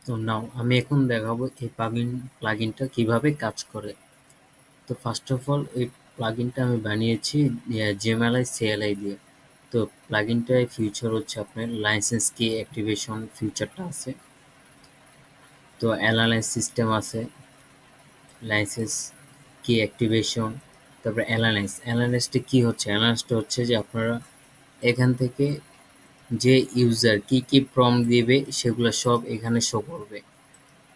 তো নাও আমি এখন দেখাবো এই প্লাগইনটা কিভাবে কাজ করে। তো ফার্স্ট অফ অল এই প্লাগইনটা আমি বানিয়েছি জেএমএলআই সিএলআই দিয়ে। তো প্লাগইনটার ফিউচার হচ্ছে আপনার লাইসেন্স কি অ্যাক্টিভেশন ফিউচারটা আছে, তো অ্যানালাইজ সিস্টেম আছে, লাইসেন্স কি অ্যাক্টিভেশন, তারপরে অ্যানালাইজটা কি হচ্ছে, অ্যানালাইজটা হচ্ছে যে আপনারা এখান থেকে যে ইউজার কি কি প্রম্পট দিবে সেগুলো সব এখানে শো করবে।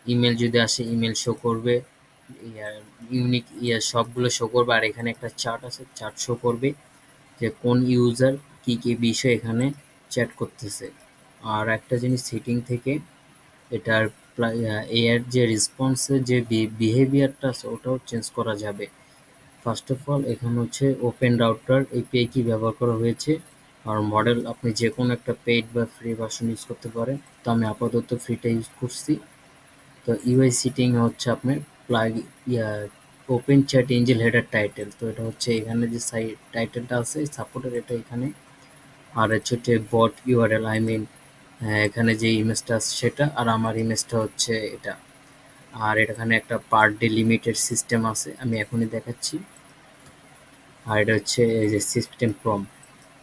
ইমেল যদি আসে ইমেল শো করবে, ইয়ার ইউনিক ইয়ার সবগুলো শো করবে, আর এখানে একটা চার্ট আছে, চার্ট শো করবে যে কোন ইউজার কি কি বিষয় এখানে চ্যাট করতেছে। আর একটা জিনিস সেটিং থেকে এটার এর যে রেসপন্সের যে বিহেভিয়ারটা আছে ওটাও চেঞ্জ করা যাবে। ফার্স্ট অফ অল এখানে হচ্ছে ওপেন রাউটার এপিআই কি ব্যবহার করা হয়েছে, আর মডেল আপনি যে কোনো একটা পেইড বা ফ্রি ভার্সন ইউজ করতে পারেন। তো আমি আপাতত ফ্রিটা ইউজ করছি। তো ইউআই সিটিং হচ্ছে আপনার প্লাগ ইয়া open chat angel header title, তো এটা হচ্ছে এখানে যে সাইট টাইটেলটা আছে সাপোর্টের এটা এখানে। আর হচ্ছে বট ইউআরএল আই মিন এখানে যে ইমেজটা আছে সেটা, আর আমার ইমেজটা হচ্ছে এটা। আর এখানে একটা পার ডে লিমিটেড সিস্টেম আছে, আমি এখনই দেখাচ্ছি। আর এটা হচ্ছে এই যে সিস্টেম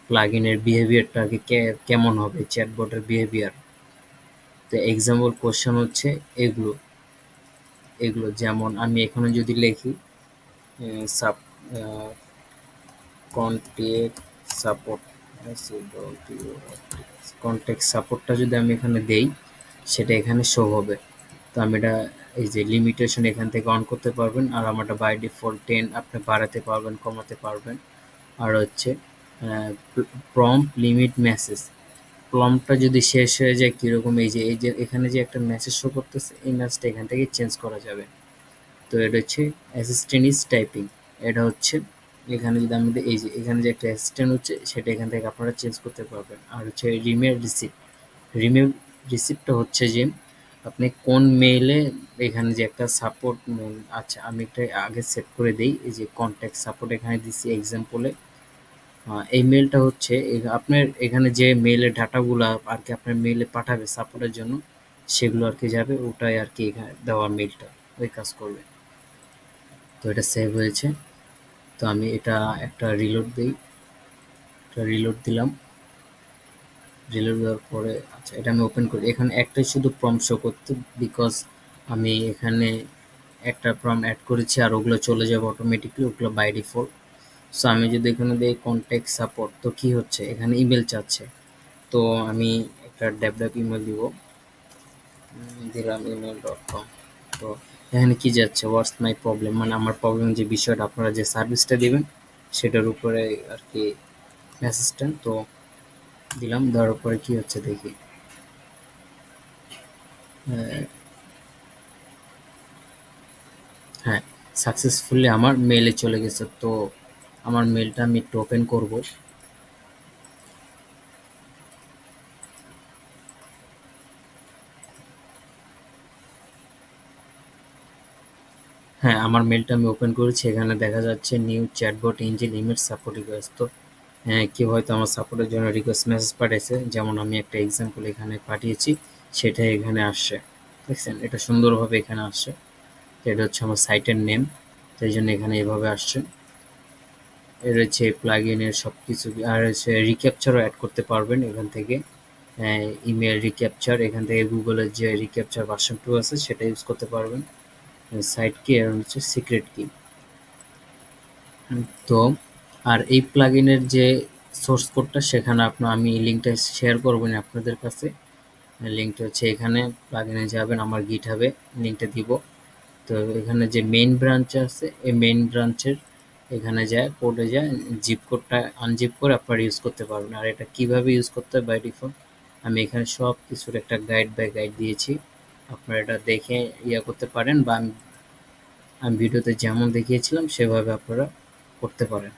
প্লাগইনের বিহেভিয়ারটা আর কি কেমন হবে চ্যাটবটের বিহেভিয়ার। তো এক্সাম্পল কোশ্চেন হচ্ছে এগুলো এগুলো যেমন আমি এখানে যদি লিখি সাব কন্টেক্ট সাপোর্ট, কন্টেক্ট সাপোর্টটা যদি আমি এখানে দেই সেটা এখানে শো হবে। তো আমি এটা এই যে লিমিটেশন এখান থেকে অন করতে পারবেন, আর আমারটা বাই ডিফল্ট 10 আপনি বাড়াতে পারবেন কমাতে পারবেন। আর হচ্ছে প্রম্পট লিমিট মেসেজ, প্রম্পটটা যদি শেষ হয়ে যায় কীরকম, এই যে এখানে যে একটা মেসেজ শো করতেছে এই মেসেজটা এখান থেকে চেঞ্জ করা যাবে। তো এটা হচ্ছে অ্যাসিস্ট্যান্ট ইজ টাইপিং, এটা হচ্ছে এখানে যদি আমি এই যে এখানে যে একটা অ্যাসিস্ট্যান্ট হচ্ছে সেটা এখান থেকে আপনারা চেঞ্জ করতে পারবেন। আর হচ্ছে রিমেল রিসিপ্ট, রিমেল রিসিপ্টটা হচ্ছে যে আপনি কোন মেইলে এখানে যে একটা সাপোর্ট মেইল, আচ্ছা আমি একটা আগে সেট করে দিই। এই যে কন্ট্যাক্ট সাপোর্ট এখানে দিচ্ছি এক্সাম্পলে। এই মেইলটা হচ্ছে আপনার এখানে যে মেইলের ডাটাগুলো আর কি আপনার মেইলে পাঠাবে সাপোর্টের জন্য সেগুলো আর কি যাবে, ওটাই আর কি এখানে দেওয়া মেইলটা ওই কাজ করবে। তো এটা সেভ হয়েছে। তো আমি এটা একটা রিলোড দিই, একটা রিলোড দিলাম। রিলোড দেওয়ার পরে আচ্ছা এটা আমি ওপেন করি, এখানে একটাই শুধু প্রম্পট শো করতে, বিকজ আমি এখানে একটা প্রম্পট অ্যাড করেছি আর ওগুলো চলে যাবে অটোমেটিকলি, ওগুলো বাই ডিফল্ট। সো আমি যদি এখানে দিই কন্ট্যাক্ট সাপোর্ট, তো কি হচ্ছে এখানে ইমেল চাচ্ছে। তো আমি একটা ডেভ ইমেল দিব, দিলাম email.com। তো এখানে কি যাচ্ছে হোয়াটস মাই প্রবলেম, মানে আমার প্রবলেম যে বিষয়টা আপনারা যে সার্ভিসটা দিবেন সেটার উপরে আর কি অ্যাসিস্ট্যান্ট। তো দিলাম, দেওয়ার পরে কি হচ্ছে দেখি। হ্যাঁ, সাকসেসফুলি আমার মেইলে চলে গেছে। তো আমার মেইলটা আমি একটু ওপেন করব। হ্যাঁ, আমার মেইলটা আমি ওপেন করেছি, এখানে দেখা যাচ্ছে new chatbot engine image support request. তো কেউ হয়তো আমার সাপোর্টের জন্য রিকোয়েস্ট মেসেজ পাঠিয়েছে, যেমন আমি একটা এক্সাম্পল এখানে পাঠিয়েছি সেটাই এখানে আসছে। দেখছেন এটা সুন্দরভাবে এখানে আসছে। তো এটা হচ্ছে আমার সাইটের নেম, তাই জন্য এখানে এভাবে আসছে। এর হচ্ছে প্লাগইনের সব কিছু, আর হচ্ছে রিক্যাপচারও অ্যাড করতে পারবেন এখান থেকে। ইমেল রিক্যাপচার এখান থেকে গুগলের যে রিক্যাপচার ভার্সন 2 আছে সেটা ইউজ করতে পারবেন। সাইট কি আর হচ্ছে সিক্রেট কি। তো আর এই প্লাগইনের যে সোর্স কোডটা সেখানে আমি লিঙ্কটা শেয়ার করব না আপনাদের কাছে। লিঙ্কটা হচ্ছে এখানে প্লাগইনে যাবেন, আমার গিটহাবে লিঙ্কটা দিব। তো এখানে যে মেইন ব্রাঞ্চ আছে এই মেইন ব্রাঞ্চের এখানে যায় কোডে যায় জিপ কোডটা আনজিপ করে আপনারা ইউজ করতে পারবেন। আর এটা কিভাবে ইউজ করতে হয় বাই ডিফল্ট আমি এখানে সব কিছুর একটা গাইড বাই গাইড দিয়েছি, আপনারা এটা দেখে করতে পারেন, বা আমি ভিডিওতে যেমন দেখিয়েছিলাম সেভাবে আপনারা করতে পারেন।